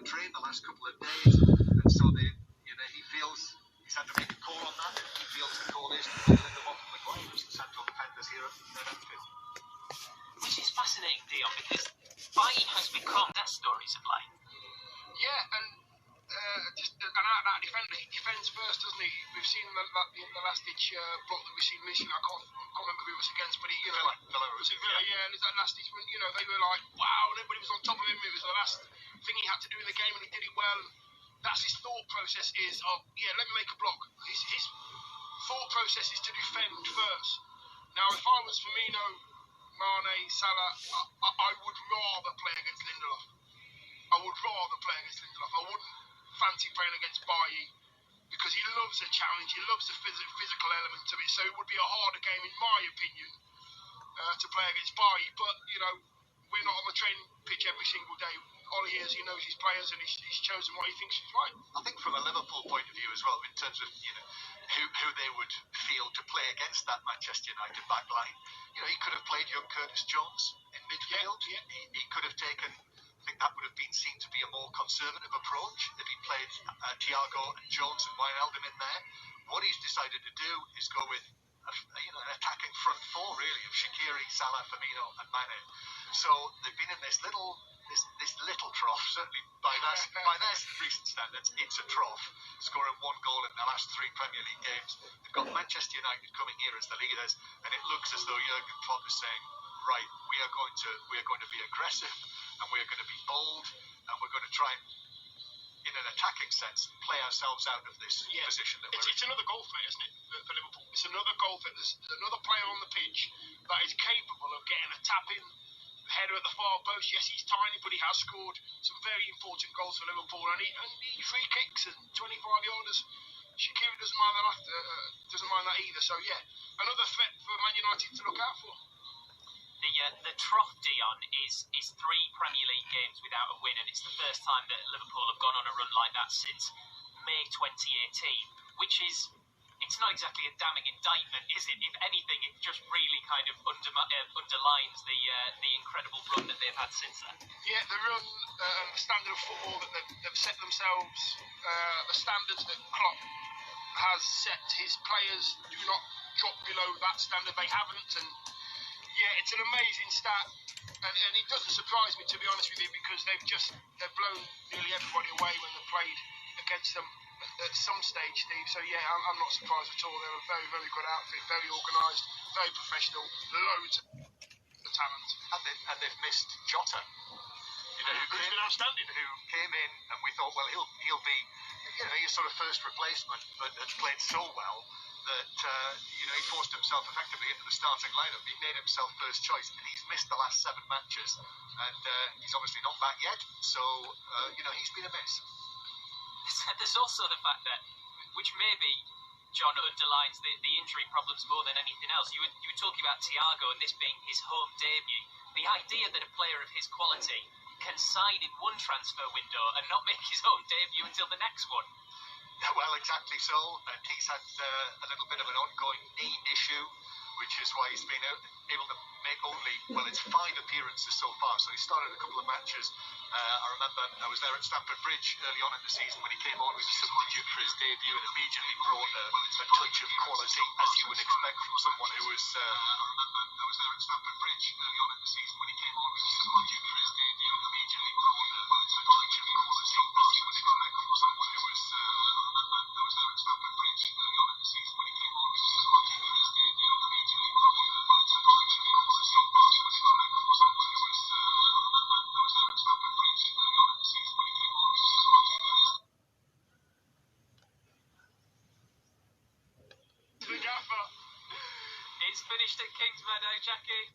train the last couple of days, and so he feels he's had to make a call on that, and he feels the call is to put Lindelof and Maguire as the central defenders here at Anfield. Which is fascinating, Dion, because Bailly has become that stories of life. Yeah, and just an out-and-out defender. He defends first, doesn't he? We've seen the last-ditch block that we've seen recently. I can't remember who it was against, but Villa. Was it Villa? Yeah, and it's that last-ditch. They were like, wow, and everybody was on top of him. It was the last thing he had to do in the game, and he did it well. And that's his thought process is, let me make a block. His thought process is to defend first. Now, if I was Firmino, Mane, Salah, I would rather play against Lindelof. I wouldn't fancy playing against Bailly because he loves a challenge. He loves the physical element of it. So it would be a harder game, in my opinion, to play against Bailly. But, we're not on the training pitch every single day. All he is, he knows his players and he's chosen what he thinks is right. I think from a Liverpool point of view as well, in terms of, who they would feel to play against that Manchester United back line. He could have played young Curtis Jones in midfield. Yeah. He could have taken, I think that would have been seen to be a more conservative approach if he played Thiago and Jones and Wijnaldum in there. What he's decided to do is go with an attacking front four, really, of Shaqiri, Salah, Firmino and Mane. So they've been in this little trough, certainly by their recent standards, it's a trough, scoring one goal in the last 3 Premier League games. They've got Manchester United coming here as the leaders, and it looks as though Jurgen Klopp is saying, right, we are going to be aggressive, and we are going to be bold, and we're going to try and, in an attacking sense, play ourselves out of this position that we're in. It's another goal threat, isn't it, for Liverpool? It's another goal threat. There's another player on the pitch that is capable of getting a tap in, header at the far post. Yes, he's tiny, but he has scored some very important goals for Liverpool, and he free kicks and 25-yarders. Shaqiri doesn't mind that either. So yeah, another threat for Man United to look out for. The trough, Dion, is 3 Premier League games without a win, and it's the first time that Liverpool have gone on a run like that since May 2018, which is. It's not exactly a damning indictment, is it? If anything, it just really kind of underlines the incredible run that they've had since then. Yeah, the run, the standard of football that they've set themselves, the standards that Klopp has set. His players do not drop below that standard. They haven't, and yeah, it's an amazing stat, and it doesn't surprise me, to be honest with you, because they've blown nearly everybody away when they've played against them at some stage, Steve. So yeah, I'm not surprised at all. They're a very, very good outfit, very organised, very professional, loads of talent. And they've missed Jota, who's been outstanding. Who came in and we thought, well, he'll be, your sort of first replacement, but has played so well that he forced himself effectively into the starting lineup. He made himself first choice, and he's missed the last 7 matches, and he's obviously not back yet. So he's been a miss. There's also the fact that, which maybe, John, underlines the injury problems more than anything else. You were talking about Thiago and this being his home debut. The idea that a player of his quality can sign in one transfer window and not make his own debut until the next one. Well, exactly so. And he's had a little bit of an ongoing knee issue, which is why he's been able to make it's 5 appearances so far. So he started a couple of matches. I remember I was there at Stamford Bridge early on in the season when he came on. He was substitute for his debut and immediately brought a touch of quality, as you would expect from someone who was... I remember I was there at Stamford Bridge early on in the season when he came on. He was substitute for his debut and immediately brought a touch of quality, as you would expect from someone who was... I remember I was there at Stamford Bridge early on in the season when he came on. He was substitute for his debut and immediately brought a touch of quality, as you would expect from someone who was... It's finished at Kingsmeadow, Jackie.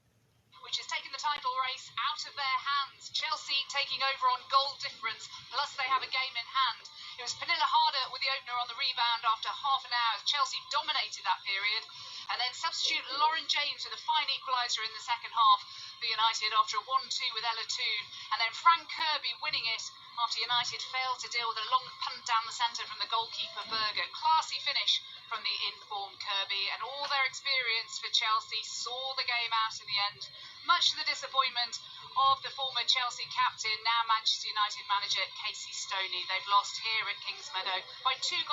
Which has taken the title race out of their hands. Chelsea taking over on goal difference, plus they have a game in hand. It was Pernilla Harder with the opener on the rebound after half an hour. Chelsea dominated that period. And then substitute Lauren James with a fine equaliser in the second half for United after a 1-2 with Ella Toone. And then Frank Kirby winning it after United failed to deal with a long punt down the centre from the goalkeeper Berger. Classy finish from the in-form Kirby, and all their experience for Chelsea saw the game out in the end, much to the disappointment of the former Chelsea captain, now Manchester United manager Casey Stoney. They've lost here at Kingsmeadow by 2-1.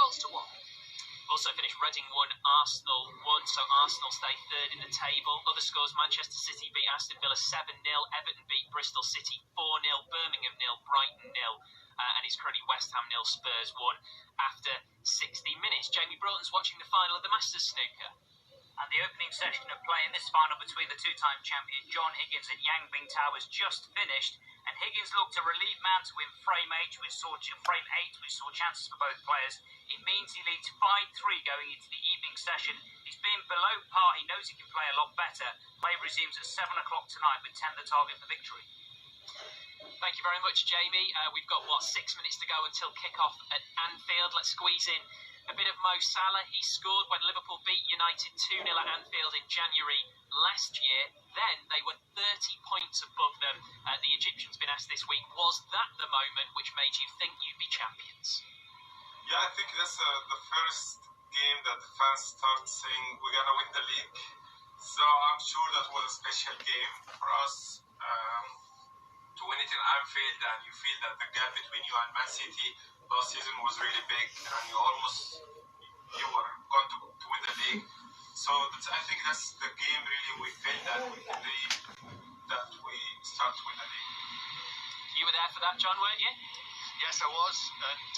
Also finished Reading 1, Arsenal 1, so Arsenal stay third in the table. Other scores: Manchester City beat Aston Villa 7-0, Everton beat Bristol City 4-0, Birmingham 0, Brighton 0, and it's currently West Ham 0, Spurs 1 after 60 minutes. Jamie Broughton's watching the final of the Masters snooker. And the opening session of play in this final between the two-time champion John Higgins and Yang Bingtao has just finished, and Higgins looked a relieved man to win frame 8, which saw chances for both players. It means he leads 5-3 going into the evening session. He's been below par. He knows he can play a lot better. Play resumes at 7 o'clock tonight with 10 the target for victory. Thank you very much, Jamie. We've got, 6 minutes to go until kick-off at Anfield. Let's squeeze in a bit of Mo Salah. He scored when Liverpool beat United 2-0 at Anfield in January last year. Then they were 30 points above them. The Egyptian's been asked this week, was that the moment which made you think you'd be champions? Yeah, I think that's the first game that the fans start saying we're going to win the league. So I'm sure that was a special game for us to win it in Anfield, and you feel that the gap between you and Man City last season was really big, and you were going to win the league. So I think that's the game really we felt that we believe that we start to win the league. You were there for that, John, weren't you? Yes, I was, and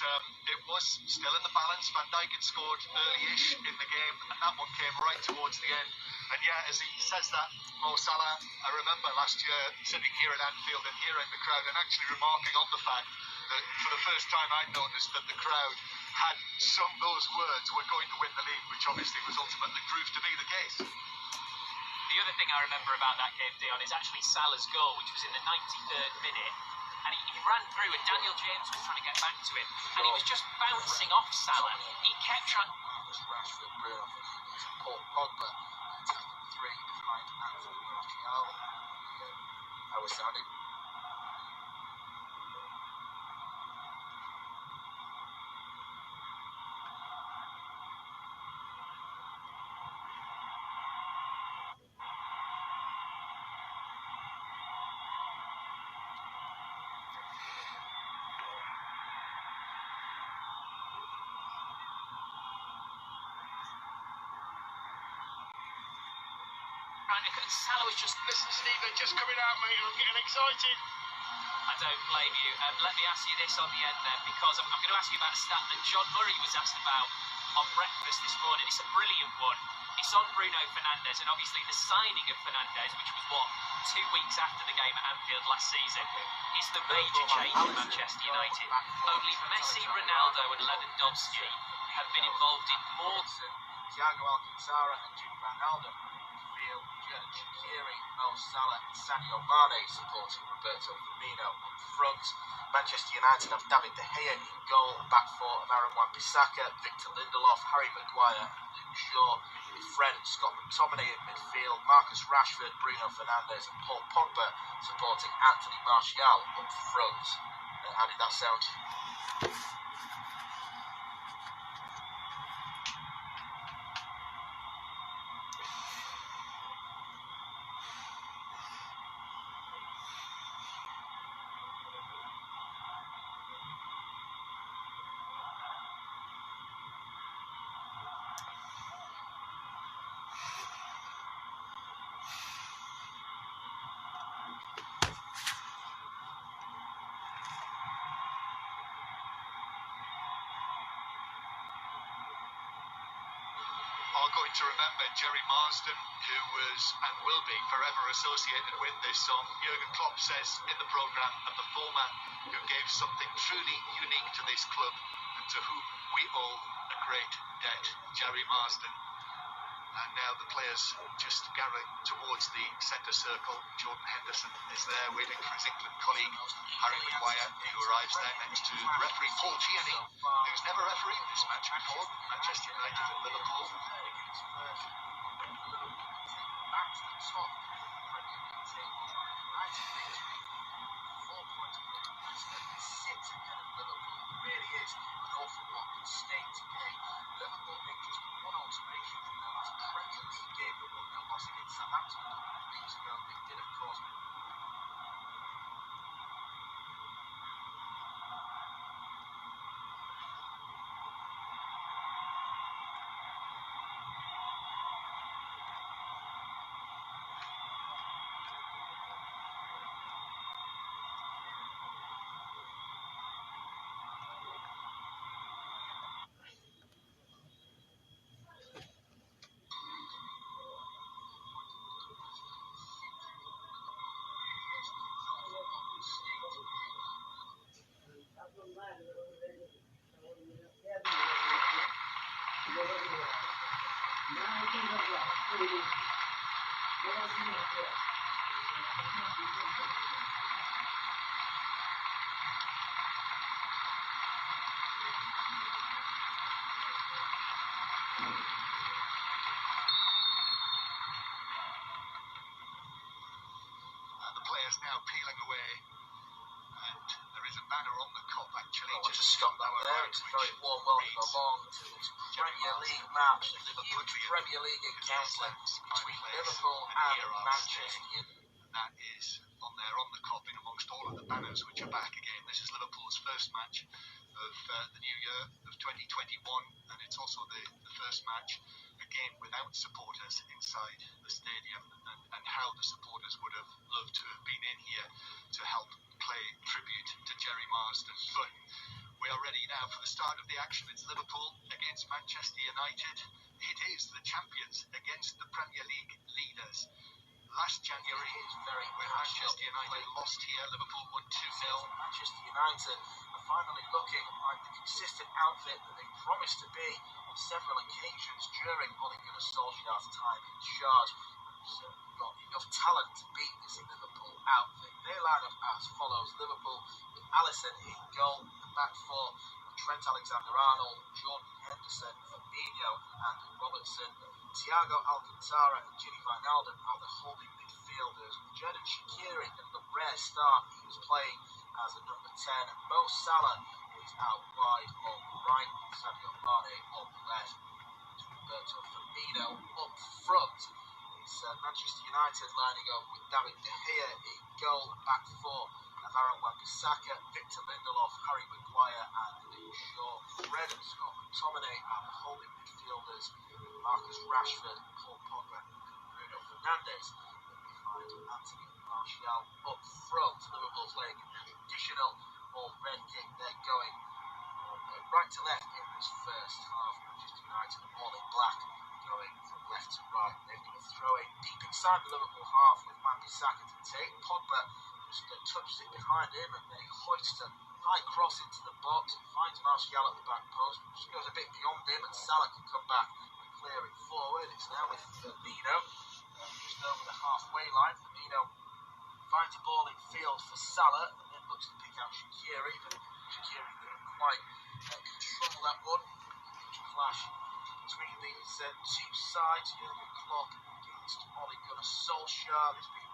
it was still in the balance. Van Dijk had scored early-ish in the game, and that one came right towards the end. And yeah, as he says that, Mo Salah, I remember last year sitting here at Anfield and hearing the crowd and actually remarking on the fact that for the first time I'd noticed that the crowd had sung those words, "We're going to win the league," which obviously was ultimately proved to be the case. The other thing I remember about that game, Dion, is actually Salah's goal, which was in the 93rd minute. And he ran through, and Daniel James was trying to get back to him, and he was just bouncing off Salah. He kept trying. Rashford, Bruno Fernandes, Paul Pogba, 3 behind Anthony Martial. How was sounding? And Salah was just... Listen, Steve, they're just coming out, mate, and I'm getting excited. I don't blame you. Let me ask you this on the end then, because I'm going to ask you about a stat that John Murray was asked about on breakfast this morning. It's a brilliant one. It's on Bruno Fernandes, and obviously the signing of Fernandes, which was, 2 weeks after the game at Anfield last season, is the major change at Manchester United. Only Messi, Ronaldo and Lewandowski have been involved in more... Thiago Alcantara and Gini Wijnaldum. Shaqiri, Mo Salah and Sadio Mane supporting Roberto Firmino up front. Manchester United have David De Gea in goal, back four of Aaron Wan-Bissaka, Victor Lindelof, Harry Maguire and Luke Shaw. With Fred and Scott McTominay in midfield, Marcus Rashford, Bruno Fernandes and Paul Pogba supporting Anthony Martial up front. How did that sound? Are going to remember Jerry Marsden, who was and will be forever associated with this song. Jurgen Klopp says in the programme, and the former who gave something truly unique to this club and to whom we owe a great debt, Jerry Marsden. And now the players just gathering towards the centre circle. Jordan Henderson is there waiting for his England colleague, Harry Maguire, who arrives there next to the referee, Paul Tierney, who's never refereed this match before, Manchester United and Liverpool. Back to the top of the Premier League table. United victory, 4 points clear of that sits ahead of Liverpool. There really is an awful lot at stake today. Liverpool made just one alteration from their last Premier League game, the 1-0 loss against Southampton a couple of weeks ago. They did, of course, The players now peeling away, and there is a banner on the Kop actually. I'll just stop that there. It's a very warm welcome along to this Premier League match, the huge Premier League encounter between Liverpool and Manchester. That is on there on the Kop in amongst all of the banners which are back again. This is Liverpool's first match of the new year of 2021, and it's also the first match again without supporters inside the stadium, and how the supporters would have loved to have been in here to help pay tribute to Jerry Marsden. But we are ready now for the start of the action. It's Liverpool against Manchester United. It is the champions against the Premier League leaders. Last January, when Manchester United lost here, Liverpool won 2-0. Manchester United are finally looking like the consistent outfit that they promised to be on several occasions during Ole Gunnar Solskjaer's time in charge. They've got enough talent to beat this Liverpool outfit. They line up as follows: Liverpool with Alisson in goal, the back four, Trent Alexander-Arnold, Jordan Henderson, Fabinho and Robertson. Thiago Alcantara and Gini Wijnaldum are the holding midfielders. Xherdan Shaqiri in the rare start, he was playing as a number 10. Mo Salah is out wide on the right, Sadio Mane on the left. Roberto Firmino up front. It's Manchester United lining up with David De Gea in goal, back four. Alvaro Wan-Bissaka, Victor Lindelof, Harry Maguire and Luke Shaw. Fred and Scott McTominay are the holding midfielders. Marcus Rashford, Paul Pogba and Bruno Fernandes. Then we find Anthony Martial up front. Liverpool playing a traditional all red kit. They're going right to left in this first half. Manchester United all in black, going from left to right. They've got a throw in deep inside the Liverpool half with Wan-Bissaka to take. Pogba just touches it behind him and they hoist a high cross into the box. Finds Martial at the back post, which goes a bit beyond him, and Salah can come back and clear it forward. It's now with Firmino, just over the halfway line. Firmino finds a ball in field for Salah and then looks to pick out Shaqiri, but Shaqiri couldn't quite control that one. Huge clash between these two sides. Jurgen Klopp against Ole Gunnar Solskjaer. There's been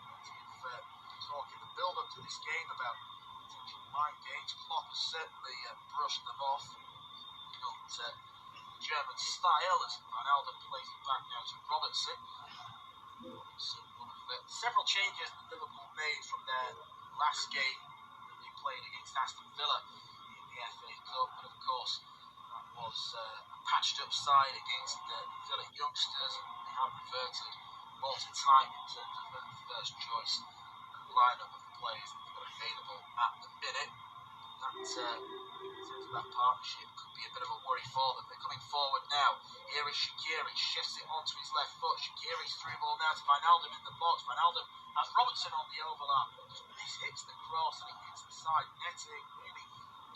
plenty of talk in the build-up to this game about potential mind games. Klopp has certainly brushed them off. Not German style, as Wijnaldum plays it back now to Robertson. Robertson, one of several changes that Liverpool made from their last game that they played against Aston Villa in the FA Cup, but of course that was a patched up side against the Villa youngsters. They have reverted more to time in terms of the first choice lineup of players that they've got available at the minute. That, in terms of that partnership, could be a bit of a worry for them. They're coming forward now. Here is Shaqiri, shifts it onto his left foot. Shaqiri's through ball now to Wijnaldum in the box. Wijnaldum has Robertson on the overlap. This hits the cross and it hits the side netting. Really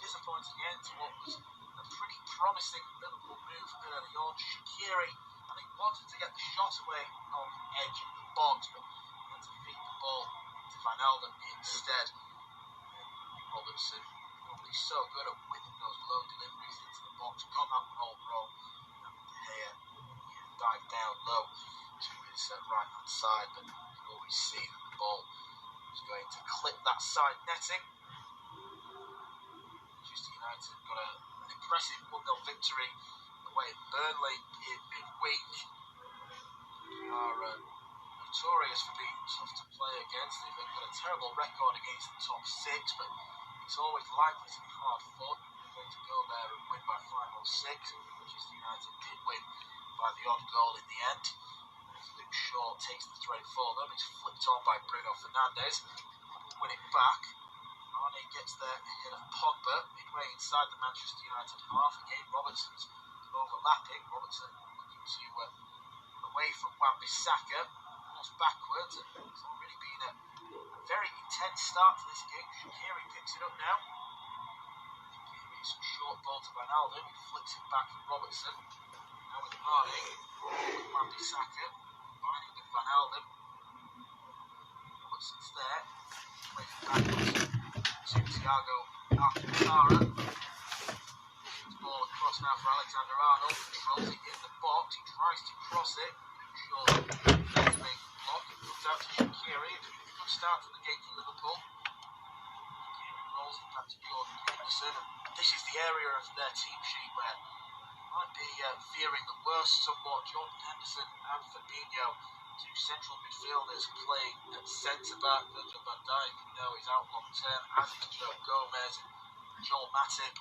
disappointing end to what was a pretty promising Liverpool move early on. Shaqiri, I think, wanted to get the shot away on the edge of the box, but had to feed the ball to Wijnaldum instead. Robertson, normally so good at whipping those low deliveries into the box, got that ball wrong. And De Gea dived down low to his right hand side, but you could always see that the ball was going to clip that side netting. United got an impressive 1-0 victory away at Burnley in midweek. They are notorious for being tough to play against. They've got a terrible record against the top six, but it's always likely to be hard fought. They're going to go there and win by 5 or 6. Manchester United did win by the odd goal in the end. Luke Shaw takes the thread for them. It's flipped on by Bruno Fernandes. Liverpool win it back. Arne gets there ahead of Pogba, midway inside the Manchester United half. Again, Robertson's overlapping. Robertson looking to away from Wan-Bissaka, almost backwards. It's already been a very intense start to this game. Shaqiri picks it up now. Shaqiri's short ball to Wijnaldum. He flicks it back to Robertson. Now with Arne, with Wan-Bissaka, binding with Wijnaldum. Robertson's there. Away from backwards to Thiago Alcantara. Ball across now for Alexander Arnold. Controls it in the box. He tries to cross it. Sure, to make the block. It comes out to Shaqiri. Good start to the game for Liverpool. Shaqiri rolls it back to Jordan Henderson. And this is the area of their team sheet where might be fearing the worst somewhat. Jordan Henderson and Fabinho, two central midfielders playing at centre-back. Virgil van Dijk, we know, is out long-term, as is Joe Gomez and Joel Matip.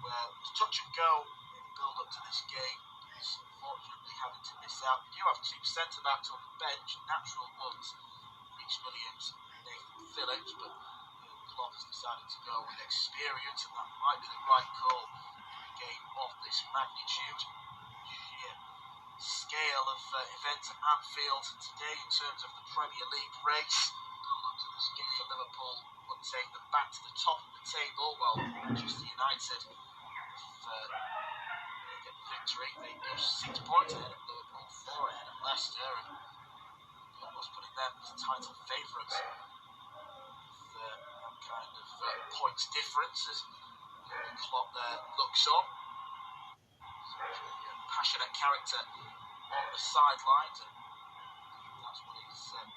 Where the touch and go in the build up to this game is unfortunately having to miss out. We do have two centre-backs on the bench, natural ones, Reece Williams and Nathan Phillips, but Klopp has decided to go with experience, and that might be the right call in a game of this magnitude. Sheer scale of events at Anfield today in terms of the Premier League race. This game for Liverpool would take them back to the top of the table, while Manchester United, they get the victory, they go 6 points ahead of Liverpool, 4 ahead of Leicester, and almost putting them as title favourites with that kind of points difference as Klopp there looks on. Such a passionate character on the sidelines, and that's what he's doing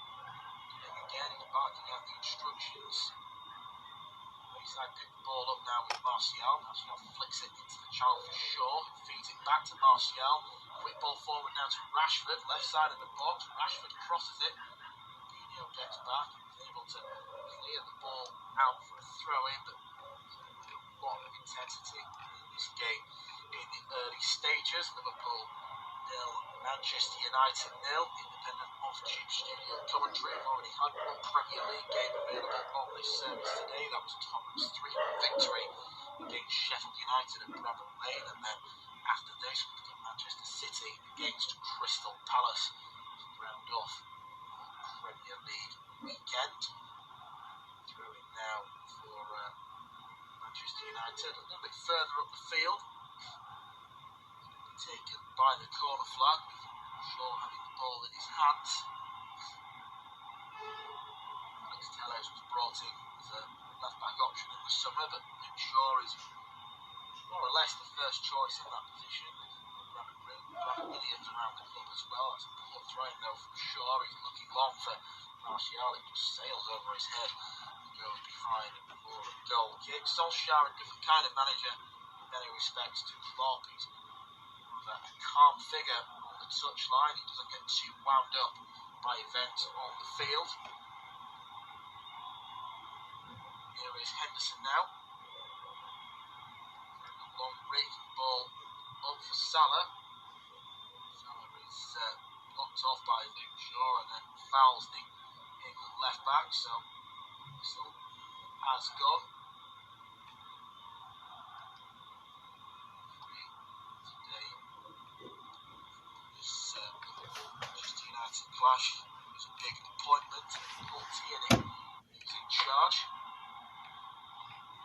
again. He's barking out the instructions. Side pick the ball up now with Martial. Martial flicks it into the channel for Shaw, who feeds it back to Martial. Quick ball forward now to Rashford, left side of the box. Rashford crosses it. Fabinho gets back, he's able to clear the ball out for a throw-in, but a lot of intensity in this game in the early stages. Liverpool 0, Manchester United 0. Independent off-tube studio commentary. I've already had one Premier League game available on this service today. That was Tottenham's 3-1 victory against Sheffield United at Bramall Lane, and then after this we've got Manchester City against Crystal Palace to round off the Premier League weekend. Through in now for Manchester United a little bit further up the field. Taken by the corner flag, with Shaw having the ball in his hands. Alex Telles was brought in as a left-back option in the summer, but Luke Shaw is more or less the first choice in that position. Brandon Williams around the club as well. That's a poor throw-in though from Shaw. He's looking long for Martial. It just sails over his head and goes behind for a goal kick. Solskjaer, a different kind of manager in many respects to Klopp. He's a calm figure on the touchline. He doesn't get too wound up by events on the field. Here is Henderson now. A long raking ball up for Salah. Salah is knocked off by Luke Shaw and then fouls the England left back, so whistle has gone. Manchester United clash. It was a big appointment. Paul Tierney is in charge.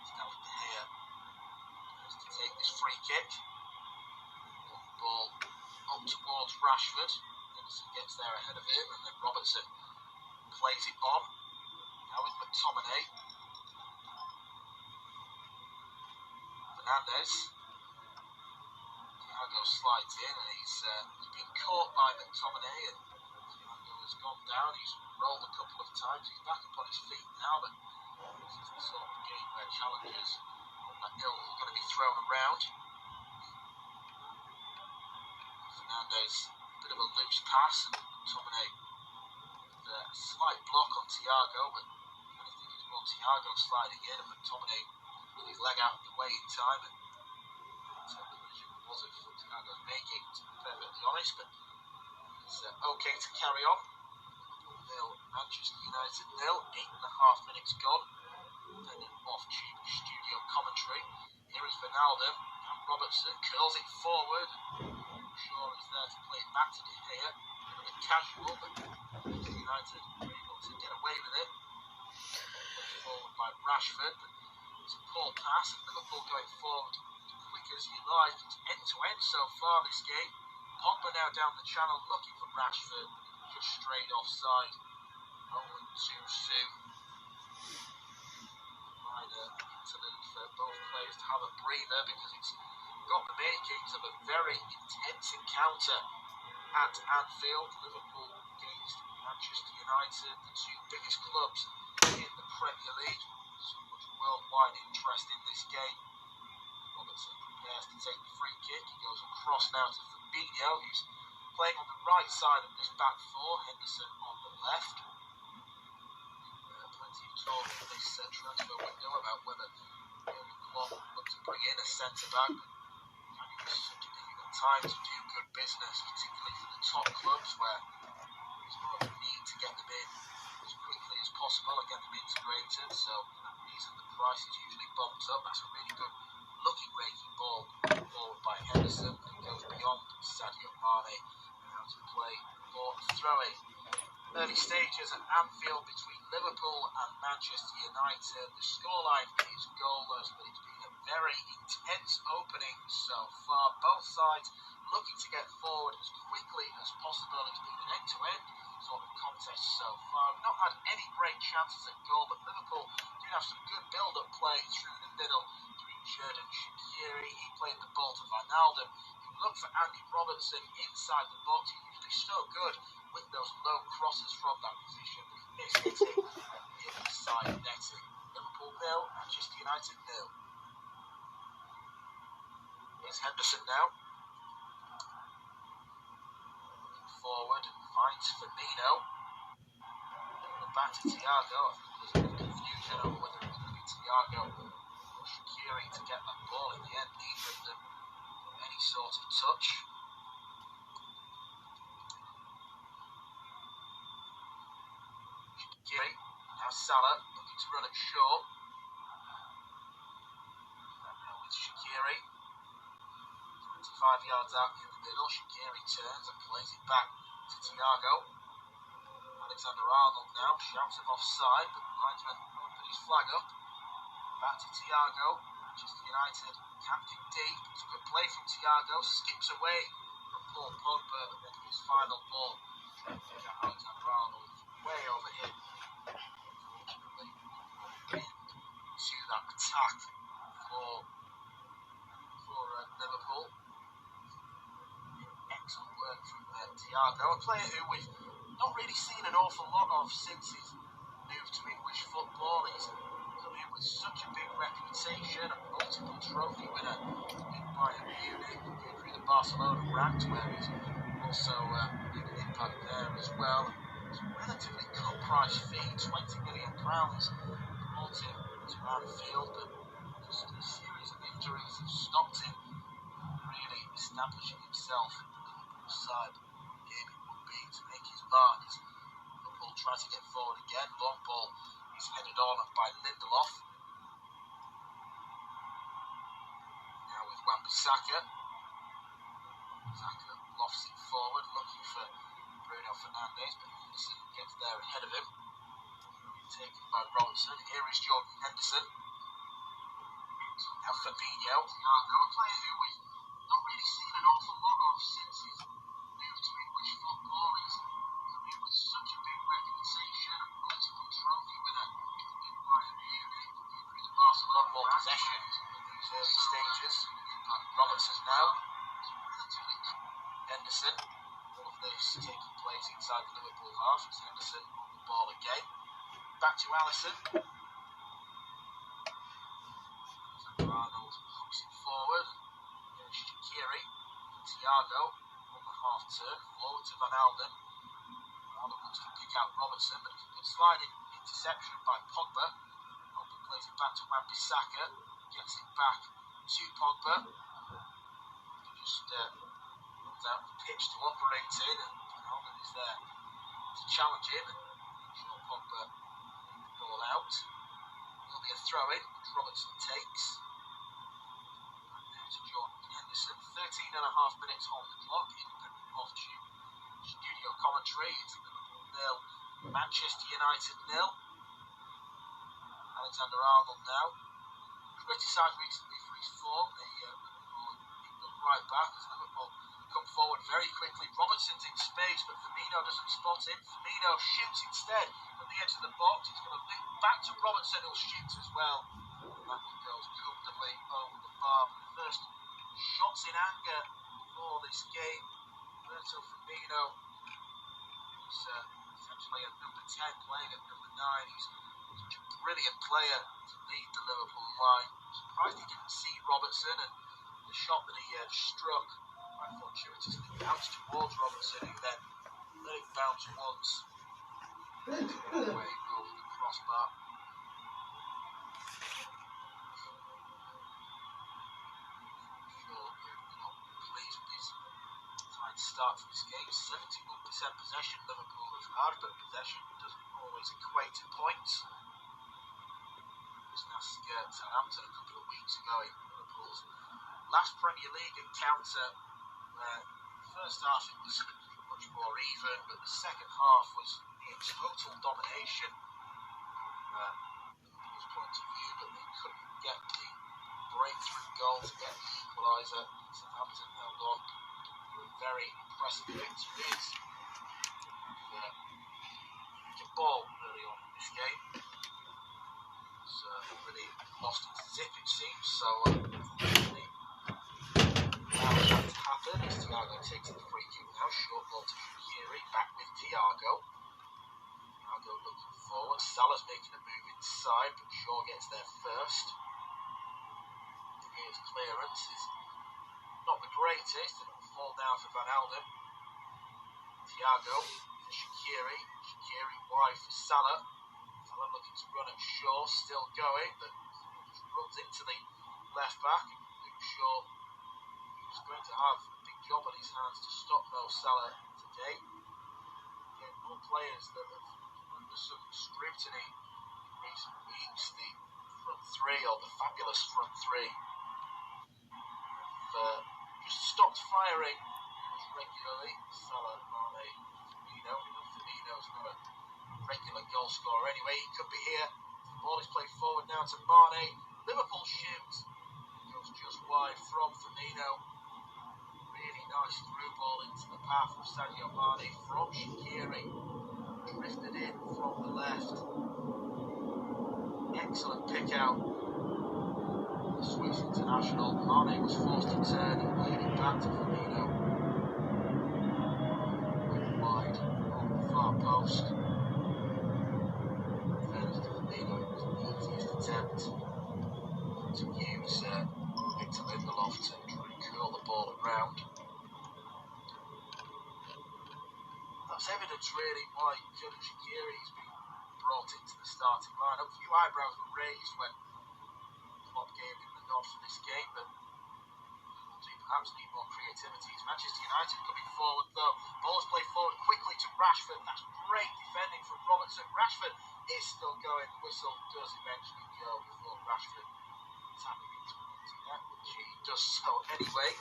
It's now De Gea has to take this free kick. Long ball up towards Rashford. Henderson gets there ahead of him, and then Robertson plays it on. Now with McTominay. Fernandes. Thiago slides in, and he's been caught by McTominay, and Thiago has gone down. He's rolled a couple of times. He's back up on his feet now, but this is the sort of game where challenges on that ill around. Fernandez, a bit of a loose pass, and McTominay with a slight block on Thiago, but I think it was more Thiago sliding in, and McTominay with his leg out of the way in time, and was it for Thiago's making, to be perfectly honest, but it's okay to carry on. Liverpool 0, Manchester United 0, 8.5 minutes gone. Then off studio commentary. Here is Wijnaldum, and Robertson curls it forward. Shaw is there to play it back to De Gea. A bit casual, but Manchester United were able to get away with it. Pushed forward by Rashford, but it's a poor pass, and Liverpool going forward quick as you like. It's end-to-end so far this game. Pogba now down the channel looking for Rashford, but just straight offside. Only too soon. Interlude for both players to have a breather, because it's got the makings of a very intense encounter at Anfield. Liverpool against Manchester United, the two biggest clubs in the Premier League. So much worldwide interest in this game. Robertson prepares to take the free kick. He goes across now to Fabinho, who's playing on the right side of this back four. Henderson on the left. Plenty of talk in this transfer window about whether Klopp look to bring in a centre-back. It's such a difficult time to do good business, particularly for the top clubs, where there's more of a need to get them in as quickly as possible and get them integrated. So for that reason, the price is usually bumped up. That's a really good looking raking ball forward by Henderson, and it goes beyond Sadio Mane. Now to play for throwing. Early stages at Anfield between Liverpool and Manchester United. The scoreline is goalless, but it's been a very intense opening so far. Both sides looking to get forward as quickly as possible. It's been an end-to-end sort of contest so far. We've not had any great chances at goal, but Liverpool do have some good build-up play through the middle through Xherdan Shaqiri. He played the ball to Wijnaldum, who looked for Andy Robertson inside the box. He's usually so good with those low crosses from that position, but he missed hitting the inside netting. Liverpool 0, Manchester United 0. Here's Henderson now. Looking forward and finds Firmino. Back to Thiago. I think there's a bit of confusion over whether it was going to be Thiago or Shaqiri to get that ball. In the end, neither of them any sort of touch. Now Salah looking to run at Shaw. Now with Shaqiri. 25 yards out in the middle. Shaqiri turns and plays it back to Thiago. Alexander-Arnold now shouts of offside, but the linesman won't put his flag up. Back to Thiago. Manchester United camped in deep. It's a good play from Thiago. Skips away from Paul Pogba, but then his final ball. Alexander-Arnold way over him. To that attack for Liverpool. Excellent work from Thiago, a player who we've not really seen an awful lot of since his move to English football. He's come in with such a big reputation, a multiple trophy winner in Bayern Munich, through the Barcelona ranks, where he's also made an impact there as well. It's a relatively cut price fee, £20 million. Brought him to Anfield, but just a series of injuries have stopped him really establishing himself in the Liverpool side. The game it would be to make his mark as Liverpool try to get forward again. Long ball is headed on by Lindelof. Now with Wan-Bissaka. Saka lofts it forward, looking for Bruno Fernandes, but Henderson gets there ahead of him. Taken by Robertson. Here is Jordan Henderson. Now Fabinho. Now a player who we've not really seen an awful lot of since his move to English football. He's come in with such a big reputation, a multiple trophy winner in Bayern Munich, through the Barcelona ball possession in these early stages. Robertson now. Henderson. All of this taking place inside the Liverpool half. It's Henderson on the ball again. Back to Alisson. Arnold hooks it forward. Thiago on the half turn, forward to Van Alden. Van Alden wants to pick out Robertson, but it's a good sliding interception by Pogba. Pogba plays it back to Wan-Bissaka, gets it back to Pogba. He just runs out the pitch to operate in, and Van Alden is there to challenge him and show Pogba the ball out. Will be a throw-in, which Robertson takes. And now to Jordan Henderson. 13 and a half minutes on the clock. Independent off-tube studio commentary. It's Liverpool 0, Manchester United 0. Alexander-Arnold now criticised recently for his form. The Liverpool England right back as Liverpool come forward very quickly. Robertson's in space, but Firmino doesn't spot him. Firmino shoots instead from the edge of the box. It's going to loop back to Robertson, who'll shoot as well. That one goes comfortably over the bar. First shots in anger for this game. Roberto Firmino is essentially a number 10 playing at number 9. He's such a brilliant player to lead the Liverpool line. Surprised he didn't see Robertson, and the shot that he struck quite fortuitously bounced towards Robertson, who then let it bounce once way over the crossbar. Pleased with his tight start to this game. 71% possession Liverpool have had, but possession doesn't always equate to points. This last Southampton a couple of weeks ago in Liverpool's last Premier League encounter, where the first half it was much more even, but the second half was near total domination from Liverpool's point of view, but they couldn't get the breakthrough goal to get the equaliser. Southampton held on for a very impressive victory. The ball early on in this game was really lost its zip, it seems, so now it's going to happen as Thiago takes the free kick now. Short ball to Shaqiri, back with Thiago. Thiago looking forward. Salah's making a move inside, but Shaw gets there first. His clearance is not the greatest, and it will fall down for Van Alden. Thiago for Shaqiri. Shaqiri wide for Salah. Salah looking to run at Shaw, still going, but just runs into the left back. Luke Shaw is going to have a big job on his hands to stop Mo Salah today. Again, more players that have come under some scrutiny in recent weeks. The front three, or the fabulous front three, have just stopped firing as regularly. Salah, Mane, Firmino. Firmino's not a regular goal scorer anyway. He could be here. The ball is played forward now to Mane. Liverpool shoots. Goes just wide from Firmino. Really nice through ball into the path of Sadio Mane from Shaqiri. Drifted in from the left. Excellent pick out. The Swiss international. Mane was forced to turn and played it back to Firmino. Wide on the far post. Fairness to Firmino, it was the easiest attempt to use Victor Lindelof to try and curl the ball around. That's evidence really why Xherdan Shaqiri has been brought into the starting lineup. A few eyebrows were raised when Klopp gave him the nod for this game, but perhaps need more creativity. It's Manchester United coming forward though. Ball is played forward quickly to Rashford. That's great defending from Robertson. Rashford is still going. The whistle does eventually go before Rashford tapping into that, which he does so anyway.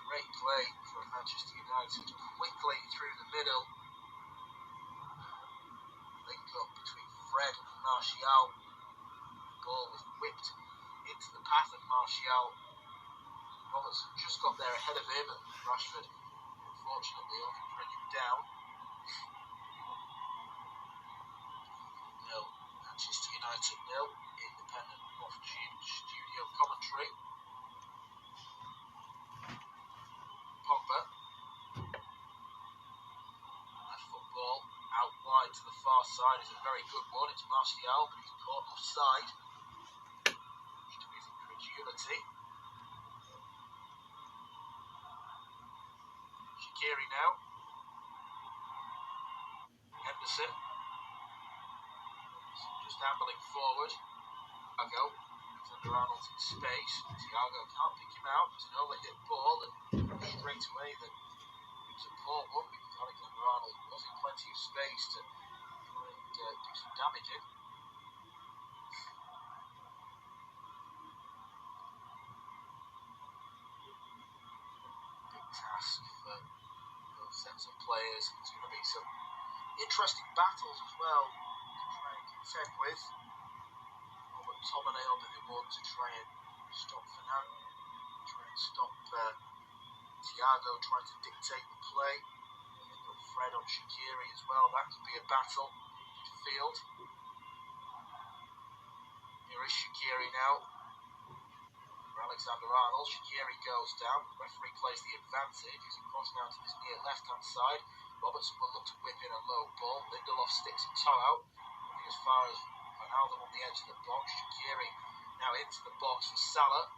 Great play from Manchester United. Quickly through the middle. Link up between Fred and Martial. The ball was whipped into the path of Martial. Robertson just got there ahead of him, and Rashford unfortunately only bring him down. Nil, Manchester United 0. Independent off-tube studio commentary. Pogba. Left foot ball out wide to the far side is a very good one. It's Martial, but he's caught offside. Much to his incredulity. Shaqiri now. Henderson. Just ambling forward. Thiago. Alexander-Arnold in space. Thiago can't pick him out. It's an overhit ball, and straight away it's a poor one because Alexander-Arnold was in plenty of space to try and do some damage in. Big task for those sets of players. It's going to be some interesting battles as well to try and contend with. But McTominay will be the one to try and stop Fernando, try and stop Thiago trying to dictate the play. They've got Fred on Shaqiri as well. That could be a battle midfield. Here is Shaqiri now. For Alexander-Arnold, Shaqiri goes down. The referee plays the advantage as he crosses now to this near left-hand side. Robertson will look to whip in a low ball. Lindelof sticks a toe out. Moving as far as Ronaldo on the edge of the box. Shaqiri now into the box for Salah.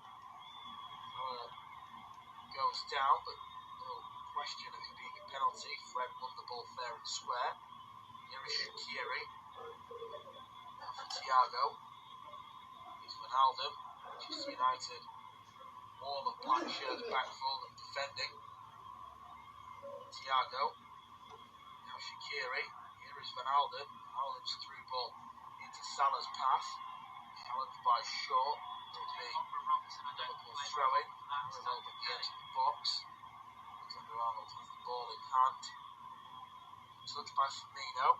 Goes down, but no question of it being a penalty. Fred won the ball fair and square. Here is Shaqiri. Now for Thiago. It's Ronaldo. Manchester United. Wall of black shirts back full and defending. Thiago. Now Shaqiri. Here is Ronaldo. Ronaldo's through ball into Salah's pass. Challenged by Shaw. It'll be Liverpool throw-in. Ronaldo at the edge of the box. Alexander-Arnold has the ball in hand. Touched by Firmino.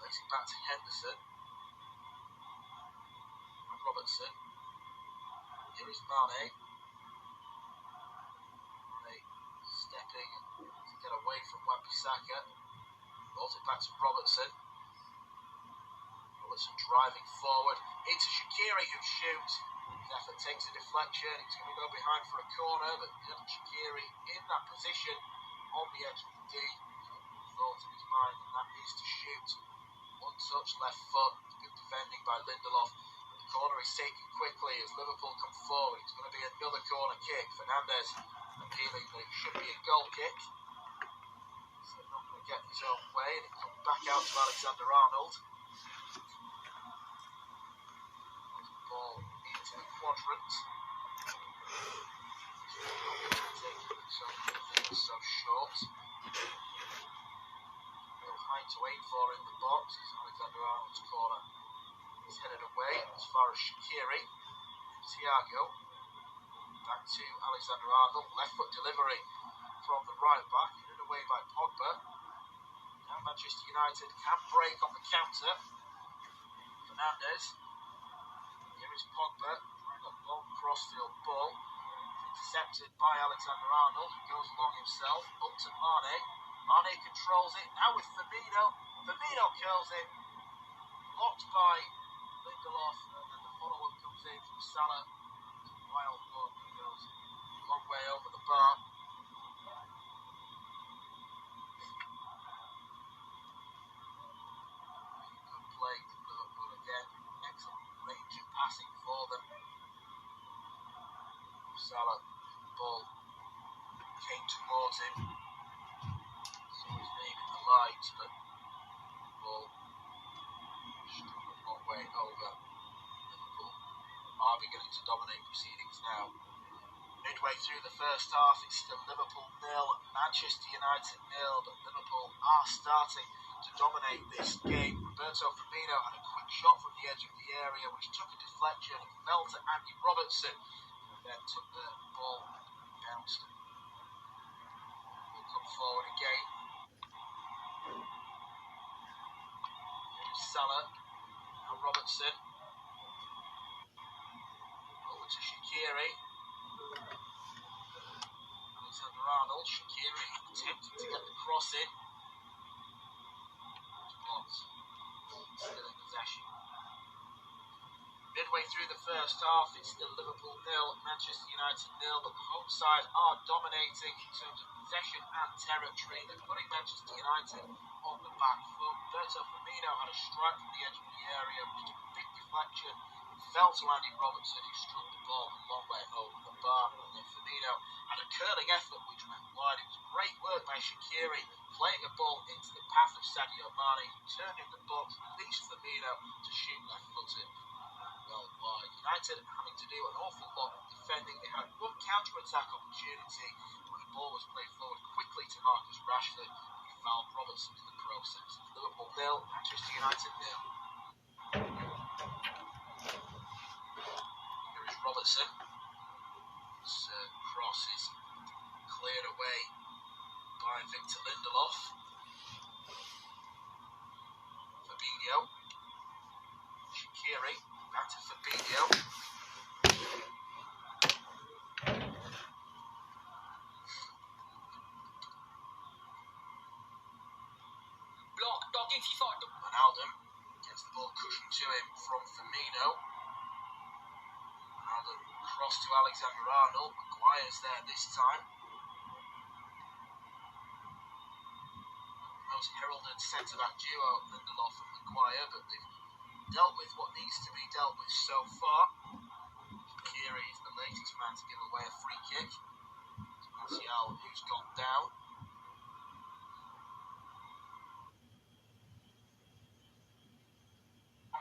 Lays it back to Henderson. And Robertson. Here is Mane. Mane stepping to get away from Wan-Bissaka. Rolls it back to Robertson. Robertson driving forward into Shaqiri, who shoots. His effort takes a deflection. He's going to go behind for a corner, but Shaqiri in that position on the edge of the D. Thought in his mind, and that is to shoot. One touch, left foot. Good defending by Lindelof. But the corner is taken quickly as Liverpool come forward. It's going to be another corner kick. Fernandes appealing that it should be a goal kick. So not going to get his own way, and it comes back out to Alexander-Arnold. Ball into the quadrant. So short. No height to aim for in the box. It's Alexander-Arnold's corner. He's headed away as far as Shaqiri. Thiago. Back to Alexander-Arnold. Left foot delivery from the right back. Headed away by Pogba. Now Manchester United can break on the counter. Fernandes. Here is Pogba. Trying a long crossfield ball. Intercepted by Alexander-Arnold, who goes along himself, up to Mane. Mane controls it, now with Firmino. Firmino curls it, blocked by Lindelof, and then the follow-up comes in from Salah. It's a wild one, he goes a long way over the bar. Good play from Liverpool again, excellent range of passing for them. Salah, ball came towards him. Saw his name in the lights, but the ball struck a long way over. Liverpool are beginning to dominate proceedings now. Midway through the first half, it's still Liverpool 0, Manchester United 0, but Liverpool are starting to dominate this game. Roberto Firmino had a quick shot from the edge of the area, which took a deflection and fell to Andy Robertson. Then took the ball, bounced. Will come forward again. Here's Salah. Now Robertson. Over to Shaqiri. Alexander-Arnold. Shaqiri attempting to get the cross in. Blocked. Still in possession. Midway through the first half, it's still Liverpool 0, Manchester United 0, but the home side are dominating in terms of possession and territory. They're putting Manchester United on the back foot. Roberto Firmino had a strike from the edge of the area, which took a big deflection. fell to Andy Robertson, who struck the ball a long way over the bar. And then Firmino had a curling effort which went wide. It was great work by Shaqiri, playing a ball into the path of Sadio Mane, who turned in the box, released Firmino to shoot left-footed. Well wide. United having to do an awful lot of defending. They had one counter-attack opportunity when the ball was played forward quickly to Marcus Rashford, who fouled Robertson in the process. Liverpool 0, Manchester United 0. Here is Robertson. His cross is cleared away by Victor Lindelof. Fabinho. Shaqiri. Back to Fabinho. Wijnaldum gets the ball cushioned to him from Firmino. Wijnaldum cross to Alexander-Arnold. Maguire's there this time. Most heralded centre-back duo, Lindelof and Maguire, but they've dealt with what needs to be dealt with so far. Shaqiri is the latest man to give away a free kick. It's Martial who's gone down.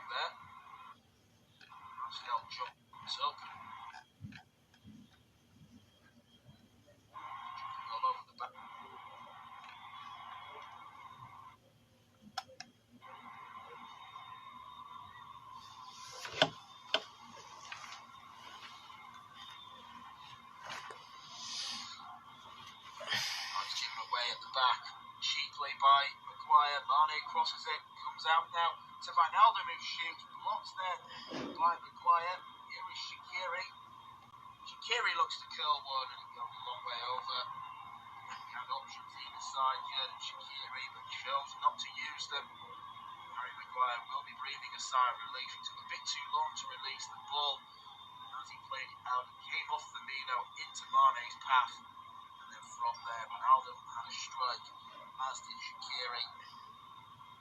There. Martial jumps up. Jumping all over the back. Given away at the back. Cheaply by Maguire. Mane crosses it. Comes out now to Wijnaldum, who shoots. Blocks there by Maguire. Here is Shaqiri. Shaqiri looks to curl one and it goes a long way over. He had options either side, Jurgen Shaqiri, but chose not to use them. Harry Maguire will be breathing a sigh of relief. It took a bit too long to release the ball as he played it out. It came off Firmino into Mane's path. And then from there, Wijnaldum had a strike, as did Shaqiri.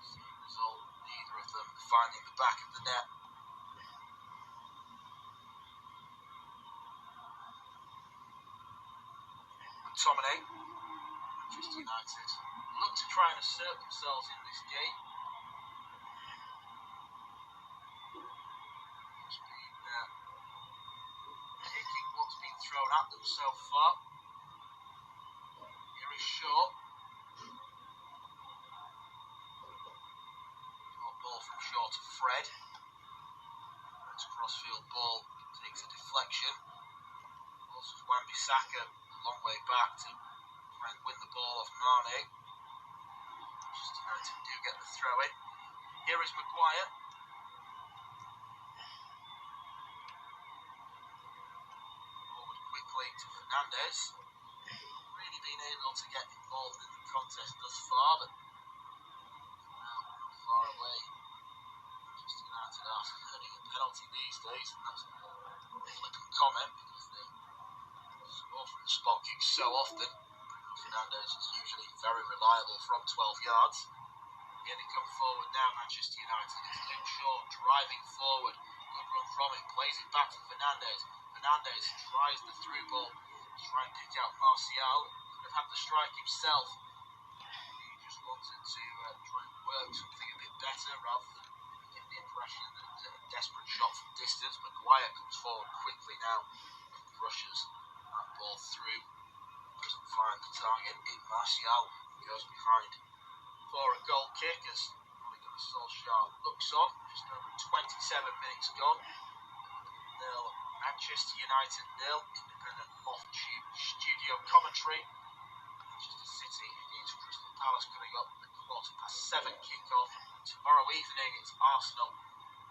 Same result, neither of them finding the back of the net. McTominay, Manchester United, look to try and assert themselves in this game. It's been taking what's been thrown at them so far. Here is Shaw. Short ball from Shaw to Fred. That's a crossfield ball, takes a deflection. Also Wan-Bissaka, a long way back to try and win the ball off Mane. Manchester United do get the throw in. Here is Maguire. Forward quickly to Fernandes. Really been able to get involved in the contest thus far, but well, not far away. Manchester United are earning a penalty these days, and that's a flippant comment because they score from the spot kick so often. Fernandes is usually very reliable from 12 yards. Here they come forward now, Manchester United. It's Luke Shaw driving forward. Good run from him, plays it back to Fernandes. Fernandes tries the through ball to try and pick out Martial. Could have had the strike himself. He just wanted to try and work something a bit better rather than get the impression that it was a desperate shot from distance. Maguire comes forward quickly now and brushes that ball through. Doesn't find the target in Martial. Goes behind for a goal kick as Ole Gunnar Solskjaer looks on. Just over 27 minutes gone. 0 Manchester United 0. Independent off-tube studio commentary. Manchester City against Crystal Palace coming up. The 7:15 kickoff. Tomorrow evening it's Arsenal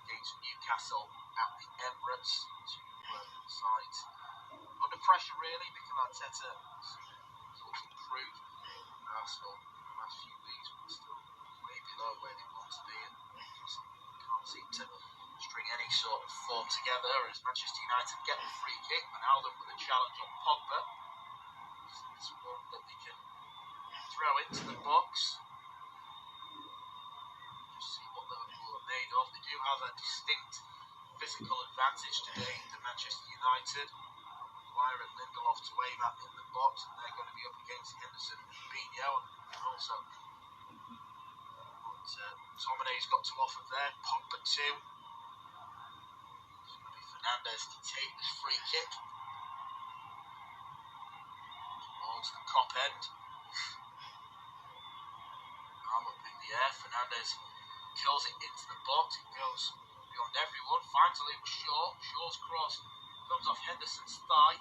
against Newcastle at the Emirates. Two sides under pressure really. Mikel Arteta results improved. Arsenal in the last few weeks but still way below where they want to be, and can't seem to string any sort of form together as Manchester United get the free kick. Wijnaldum with a challenge on Pogba. It's one that they can throw into the box. Just see what Liverpool are made of. They do have a distinct physical advantage today to Manchester United. Wire and Lindelof to aim at in the box, and they're going to be up against Henderson and Fabinho, and also what Tominay's got to offer there. Pogba too. It's going to be Fernandes to take this free kick towards the top end. Arm up in the air. Fernandes kills it into the box. It goes beyond everyone. Finds Luke Shaw. Shaw's cross comes off Henderson's thigh.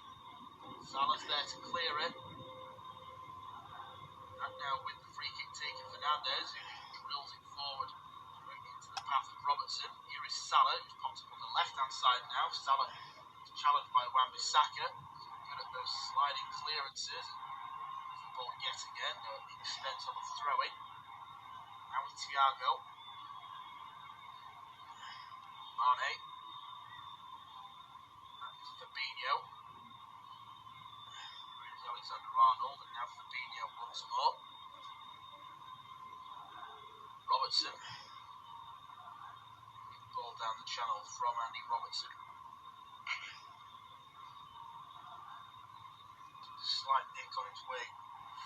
Salah's there to clear it. And now with the free kick taken, Fernandes, who drills it forward straight into the path of Robertson. Here is Salah, who's popped up on the left-hand side now. Salah is challenged by Wan-Bissaka. Good at those sliding clearances. The ball yet again, no expense on the throw-in. Now with Thiago. Mane. Fabinho. Here's Alexander-Arnold, and now Fabinho once more. Robertson. Ball down the channel from Andy Robertson. Slight nick on its way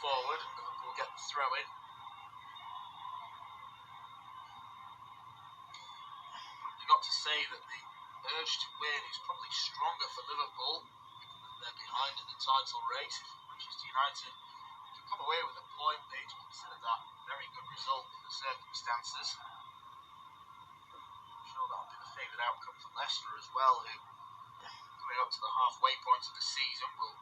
forward, and Liverpool get the throw in. You've got to say that the urge to win is probably stronger for Liverpool, given that they're behind in the title race. If Manchester United can come away with a point, they'd consider that a very good result in the circumstances. I'm sure that'll be the favoured outcome for Leicester as well, who, coming up to the halfway point of the season, will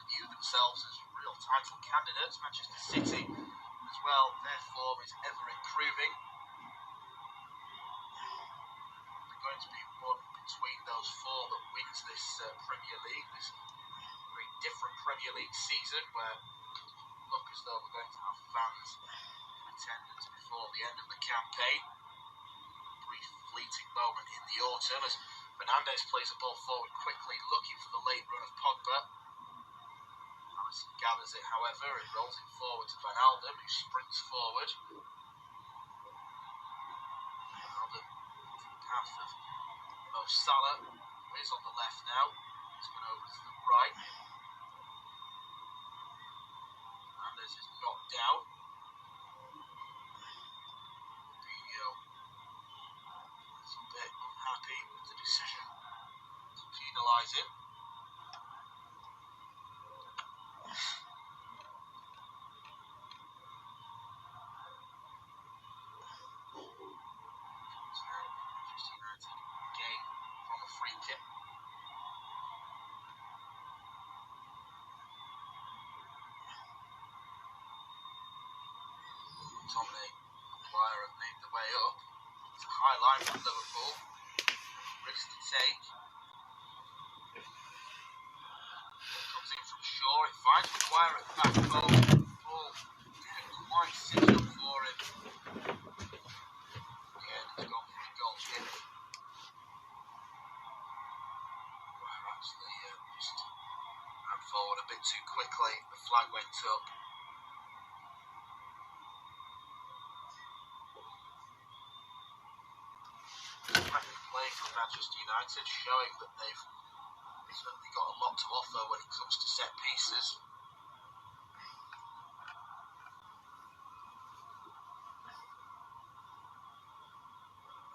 view themselves as real title candidates. Manchester City as well, their form is ever improving. They're going to be one between those four that wins this Premier League, this very different Premier League season, where it look as though we're going to have fans in attendance before the end of the campaign. A brief fleeting moment in the autumn as Fernandes plays the ball forward quickly, looking for the late run of Pogba. Alisson gathers it, however, and rolls it forward to Wijnaldum, who sprints forward. Wijnaldum into the path of Mo Salah, who is on the left now. He's gone over to the right. Fernandes is knocked down. Fabinho a little bit unhappy with the decision to penalise him. Tominay and Wire have made the way up. It's a high line from Liverpool. Risk to take. Comes in from Shaw. It finds Wire at the back post. The ball didn't quite sit up for him. Yeah, it's gone for a goal kick. Wire actually just ran forward a bit too quickly. The flag went up. Manchester United, showing that they've certainly got a lot to offer when it comes to set pieces.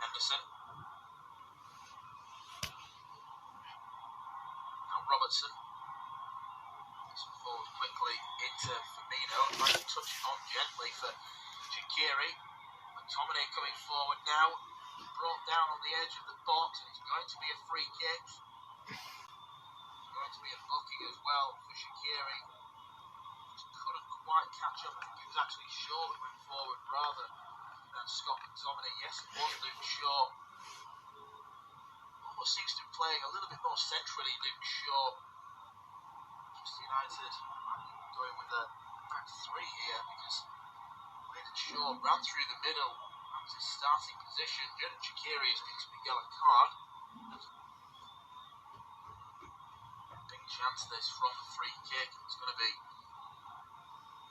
Henderson. Now Robertson. Gets forward quickly into Firmino. Trying to touch it on gently for Shaqiri. McTominay coming forward now. Brought down on the edge of the box, and it's going to be a free kick. It's going to be a booking as well for Shaqiri. Just couldn't quite catch up. I think it was actually Shaw that went forward rather than Scott McTominay. Yes, it was Luke Shaw. Almost seems to be playing a little bit more centrally, Luke Shaw. Manchester United going with a back three here, because the way that Shaw ran through the middle, his starting position. Jadon Shaqiri has picked up a yellow card. Big chance this from the free kick. It's going to be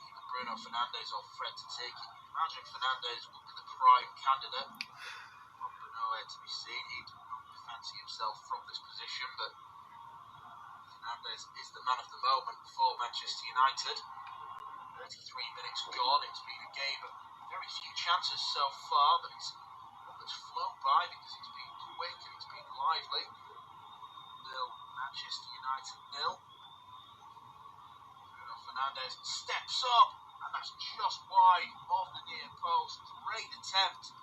either Bruno Fernandes or Fred to take it. Imagine Fernandes would be the prime candidate. Not nowhere to be seen. He'd not defend fancy himself from this position, but Fernandes is the man of the moment for Manchester United. 33 minutes gone. It's been a game of very few chances so far, but it's one that's flown by because it's been quick and it's been lively. Nil, Manchester United nil. Bruno Fernandes steps up, and that's just wide of the near post. Great attempt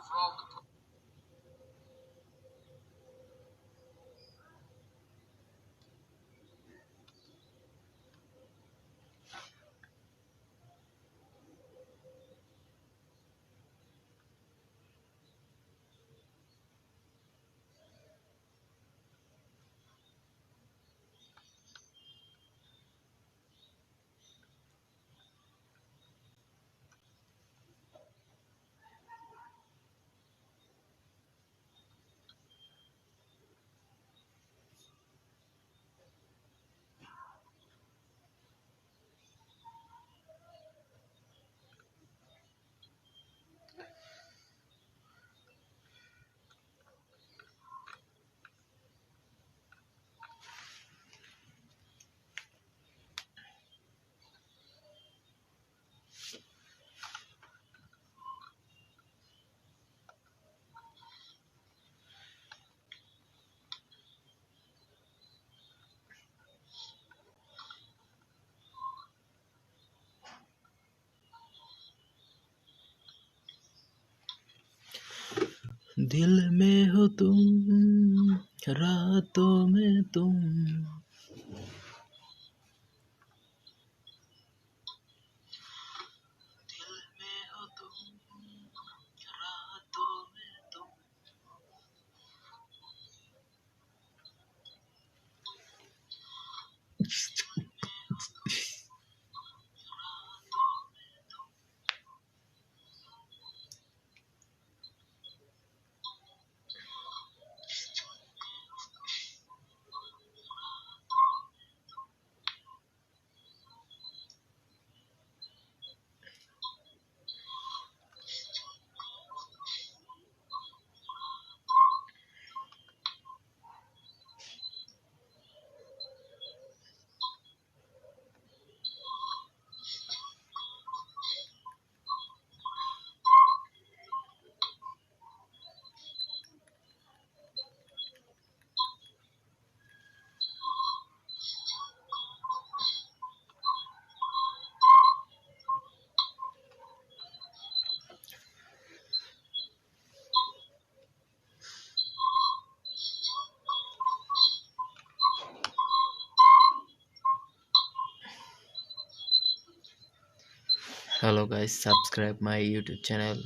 from the दिल में हो तुम, रातों में तुम. दिल में हो तुम, रातों में तुम. Hello guys, subscribe my YouTube channel.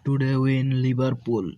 Today win Liverpool.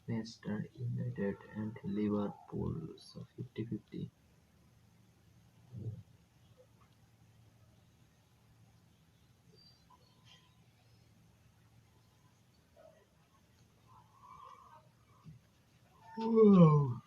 Manchester United and Liverpool, so 50-50. Wow.